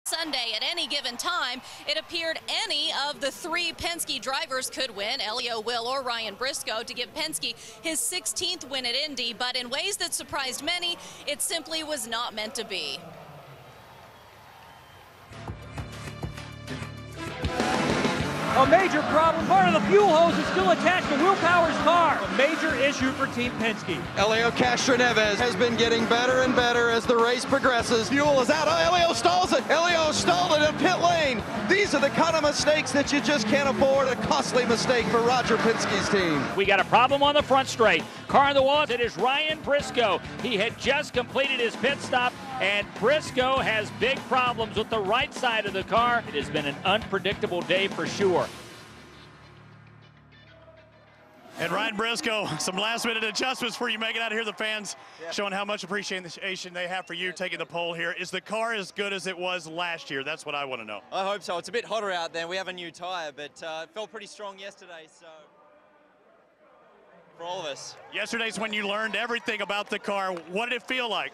Sunday at any given time, it appeared any of the three Penske drivers could win, Helio, Will, or Ryan Briscoe, to give Penske his 16th win at Indy, but in ways that surprised many, it simply was not meant to be. A major problem. Part of the fuel hose is still attached to Will Power's car. A major issue for Team Penske. Helio Castroneves has been getting better and better as the race progresses. Fuel is out. Oh, Helio stalls it. Helio stalled it in pit lane. These are the kind of mistakes that you just can't afford. A costly mistake for Roger Penske's team. We got a problem on the front straight. Car in the wall. It is Ryan Briscoe. He had just completed his pit stop, and Briscoe has big problems with the right side of the car. It has been an unpredictable day for sure. And Ryan Briscoe, some last-minute adjustments for you making out here. The fans showing how much appreciation they have for you taking the pole here. Is the car as good as it was last year? That's what I want to know. I hope so. It's a bit hotter out there. We have a new tire, but it felt pretty strong yesterday, so for all of us. Yesterday's when you learned everything about the car. What did it feel like?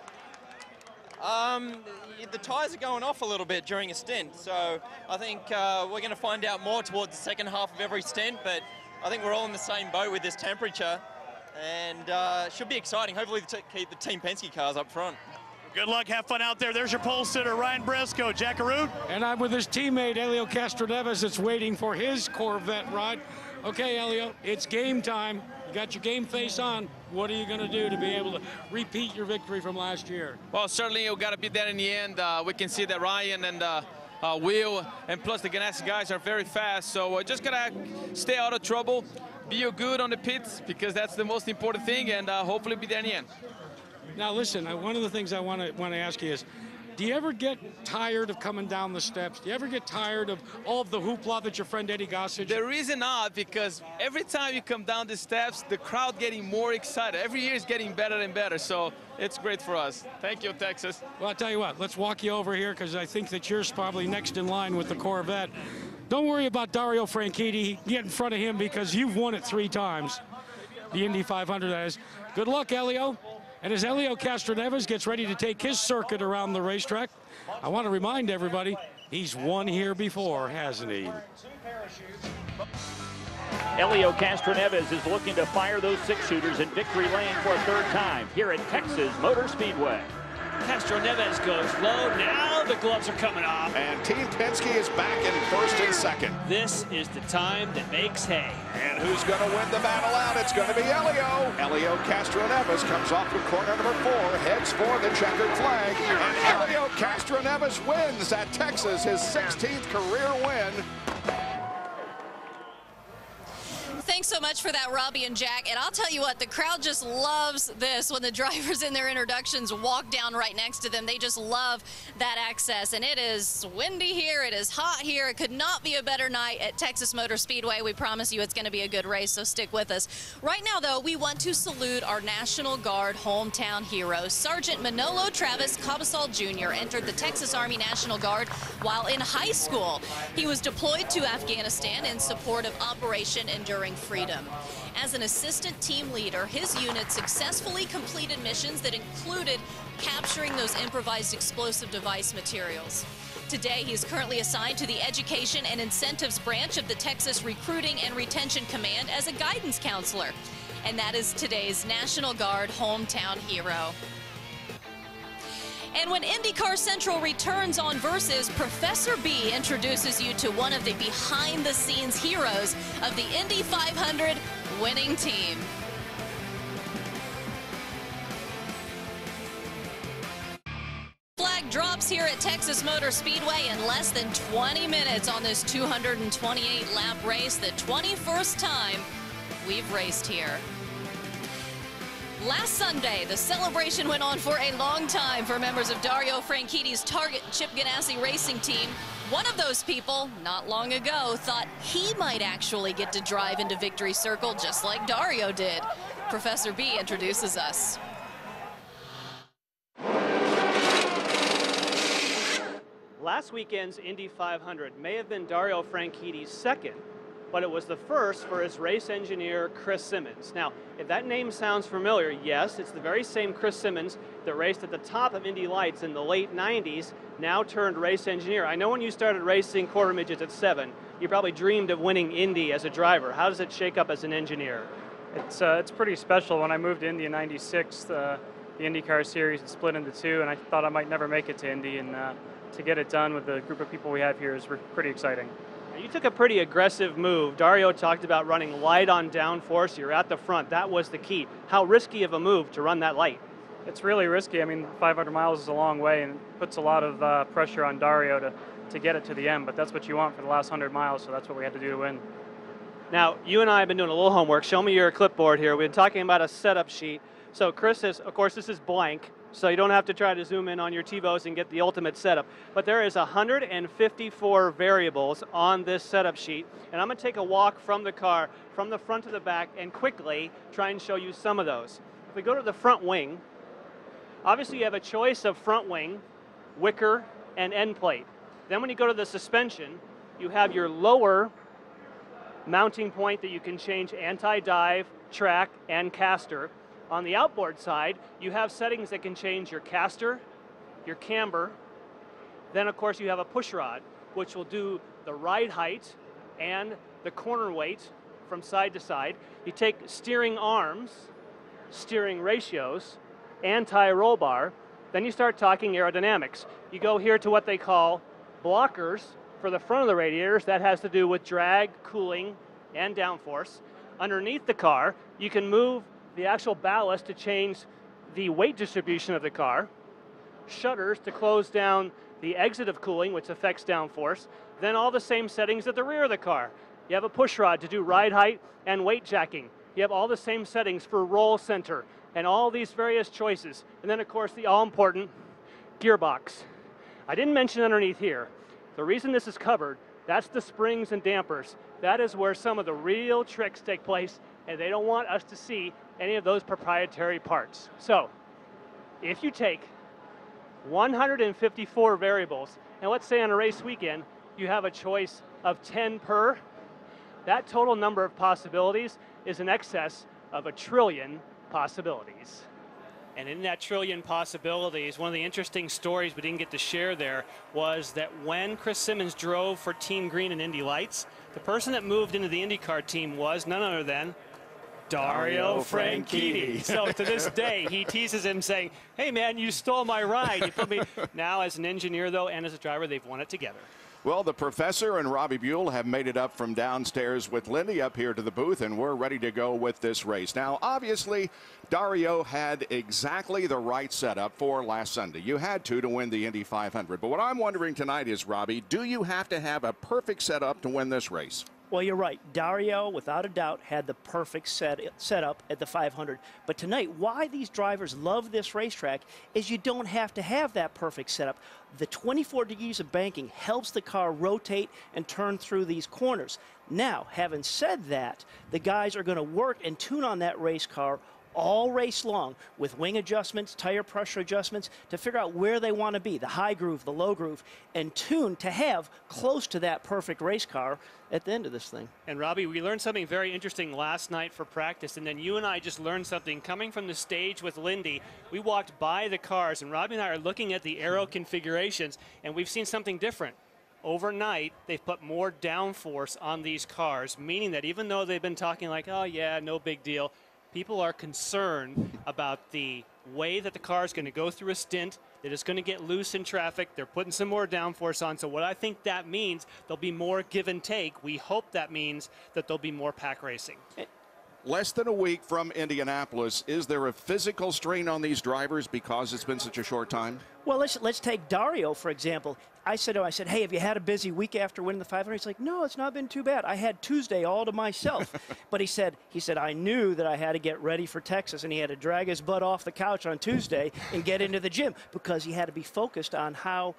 The tires are going off a little bit during a stint, so I think we're going to find out more towards the second half of every stint, but I think we're all in the same boat with this temperature, and should be exciting. Hopefully keep the Team Penske cars up front. Good luck, have fun out there. There's your pole sitter, Ryan Briscoe. Jackaroo. And I'm with his teammate, Helio Castroneves, that's waiting for his Corvette ride. Okay, Helio, it's game time. You got your game face on. What are you going to do to be able to repeat your victory from last year? Well, certainly we got to be there in the end. We can see that Ryan and Will, and plus the Ganassi guys are very fast, so we're just gonna stay out of trouble, be good on the pits, because that's the most important thing, and hopefully be there in the end. Now listen, one of the things I want to ask you is, do you ever get tired of coming down the steps? Do you ever get tired of all of the hoopla that your friend Eddie Gossage? The reason not, because every time you come down the steps, the crowd getting more excited. Every year is getting better and better, so it's great for us. Thank you, Texas. Well, I'll tell you what, let's walk you over here, because I think that you're probably next in line with the Corvette. Don't worry about Dario Franchitti. Get in front of him, because you've won it 3 times. The Indy 500, that is. Good luck, Helio. And as Helio Castroneves gets ready to take his circuit around the racetrack, I want to remind everybody, he's won here before, hasn't he? Helio Castroneves is looking to fire those 6-shooters in victory lane for a 3rd time here at Texas Motor Speedway. Castroneves goes low. Now the gloves are coming off. And Team Penske is back in 1st and 2nd. This is the time that makes hay. And who's going to win the battle out? It's going to be Helio. Helio Castroneves comes off from corner number 4, heads for the checkered flag. And Helio Castroneves wins at Texas, his 16th career win. Thanks so much for that, Robbie and Jack. And I'll tell you what, the crowd just loves this when the drivers in their introductions walk down right next to them. They just love that access. And it is windy here. It is hot here. It could not be a better night at Texas Motor Speedway. We promise you it's going to be a good race, so stick with us. Right now, though, we want to salute our National Guard hometown heroes. Sergeant Manolo Travis Cabasal Jr. entered the Texas Army National Guard while in high school. He was deployed to Afghanistan in support of Operation Enduring Freedom. As an assistant team leader, his unit successfully completed missions that included capturing those improvised explosive device materials. Today, he is currently assigned to the Education and Incentives branch of the Texas Recruiting and Retention Command as a guidance counselor. And that is today's National Guard hometown hero. And when IndyCar Central returns on Versus, Professor B introduces you to one of the behind-the-scenes heroes of the Indy 500 winning team. Flag drops here at Texas Motor Speedway in less than 20 minutes on this 228-lap race, the 21st time we've raced here. Last Sunday, the celebration went on for a long time for members of Dario Franchitti's Target Chip Ganassi racing team. One of those people, not long ago, thought he might actually get to drive into Victory Circle just like Dario did. Professor B introduces us. Last weekend's Indy 500 may have been Dario Franchitti's 2nd, but it was the first for his race engineer, Chris Simmons. Now, if that name sounds familiar, yes, it's the very same Chris Simmons that raced at the top of Indy Lights in the late 90s, now turned race engineer. I know when you started racing quarter midgets at 7, you probably dreamed of winning Indy as a driver. How does it shake up as an engineer? It's pretty special. When I moved to Indy in '96, the IndyCar Series had split into 2, and I thought I might never make it to Indy, and to get it done with the group of people we have here is pretty exciting. You took a pretty aggressive move. Dario talked about running light on downforce. You're at the front. That was the key. How risky of a move to run that light? It's really risky. I mean, 500 miles is a long way, and it puts a lot of pressure on Dario to get it to the end, but that's what you want for the last 100 miles, so that's what we had to do to win. Now, you and I have been doing a little homework. Show me your clipboard here. We've been talking about a setup sheet. So Chris is, of course, this is blank, so you don't have to try to zoom in on your TiVos and get the ultimate setup. But there is 154 variables on this setup sheet, and I'm going to take a walk from the car, from the front to the back, and quickly try and show you some of those. If we go to the front wing, obviously you have a choice of front wing, wicker, and end plate. Then when you go to the suspension, you have your lower mounting point that you can change anti-dive, track, and caster. On the outboard side, you have settings that can change your caster, your camber. Then, of course, you have a push rod, which will do the ride height and the corner weight from side to side. You take steering arms, steering ratios, anti-roll bar. Then you start talking aerodynamics. You go here to what they call blockers for the front of the radiators. That has to do with drag, cooling, and downforce. Underneath the car, you can move the actual ballast to change the weight distribution of the car, shutters to close down the exit of cooling, which affects downforce, then all the same settings at the rear of the car. You have a push rod to do ride height and weight jacking. You have all the same settings for roll center and all these various choices. And then, of course, the all-important gearbox. I didn't mention underneath here, the reason this is covered, that's the springs and dampers. That is where some of the real tricks take place, and they don't want us to see any of those proprietary parts. So, if you take 154 variables, and let's say on a race weekend, you have a choice of 10 per, that total number of possibilities is in excess of 1 trillion possibilities. And in that trillion possibilities, one of the interesting stories we didn't get to share there was that when Chris Simmons drove for Team Green in Indy Lights, the person that moved into the IndyCar team was none other than Dario Franchitti. So to this day, he teases him saying, hey man, you stole my ride. You put me. Now as an engineer though, and as a driver, they've won it together. Well, the professor and Robbie Buell have made it up from downstairs with Lindy up here to the booth, and we're ready to go with this race. Now, obviously, Dario had exactly the right setup for last Sunday. You had to win the Indy 500. But what I'm wondering tonight is, Robbie, do you have to have a perfect setup to win this race? Well, you're right. Dario, without a doubt, had the perfect setup at the 500. But tonight, why these drivers love this racetrack is you don't have to have that perfect setup. The 24 degrees of banking helps the car rotate and turn through these corners. Now, having said that, the guys are going to work and tune on that race car all race long with wing adjustments, tire pressure adjustments to figure out where they want to be, the high groove, the low groove, and tune to have close to that perfect race car at the end of this thing. And Robbie, we learned something very interesting last night for practice, and then you and I just learned something coming from the stage with Lindy. We walked by the cars, and Robbie and I are looking at the aero configurations, and we've seen something different. Overnight, they've put more downforce on these cars, meaning that even though they've been talking like, oh yeah, no big deal, people are concerned about the way that the car is going to go through a stint, that it's going to get loose in traffic. They're putting some more downforce on. So what I think that means, there'll be more give and take. We hope that means that there'll be more pack racing. Less than a week from Indianapolis, is there a physical strain on these drivers because it's been such a short time? Well, let's take Dario, for example. I said, hey, have you had a busy week after winning the 500? He's like, no, it's not been too bad. I had Tuesday all to myself. But he said, I knew that I had to get ready for Texas, and he had to drag his butt off the couch on Tuesday and get into the gym because he had to be focused on how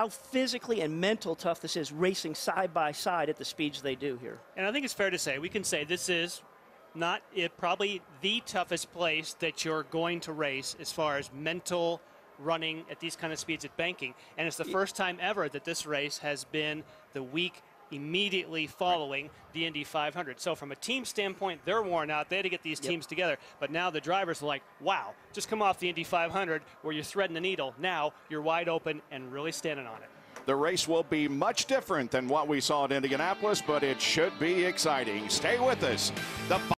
physically and mental tough this is, racing side by side at the speeds they do here. And I think it's fair to say, we can say this is not probably the toughest place that you're going to race as far as mental running at these kind of speeds at banking. And it's the first time ever that this race has been the week immediately following the Indy 500. So from a team standpoint, they're worn out. They had to get these teams together. But now the drivers are like, wow, just come off the Indy 500 where you're threading the needle. Now you're wide open and really standing on it. The race will be much different than what we saw at Indianapolis, but it should be exciting. Stay with us. The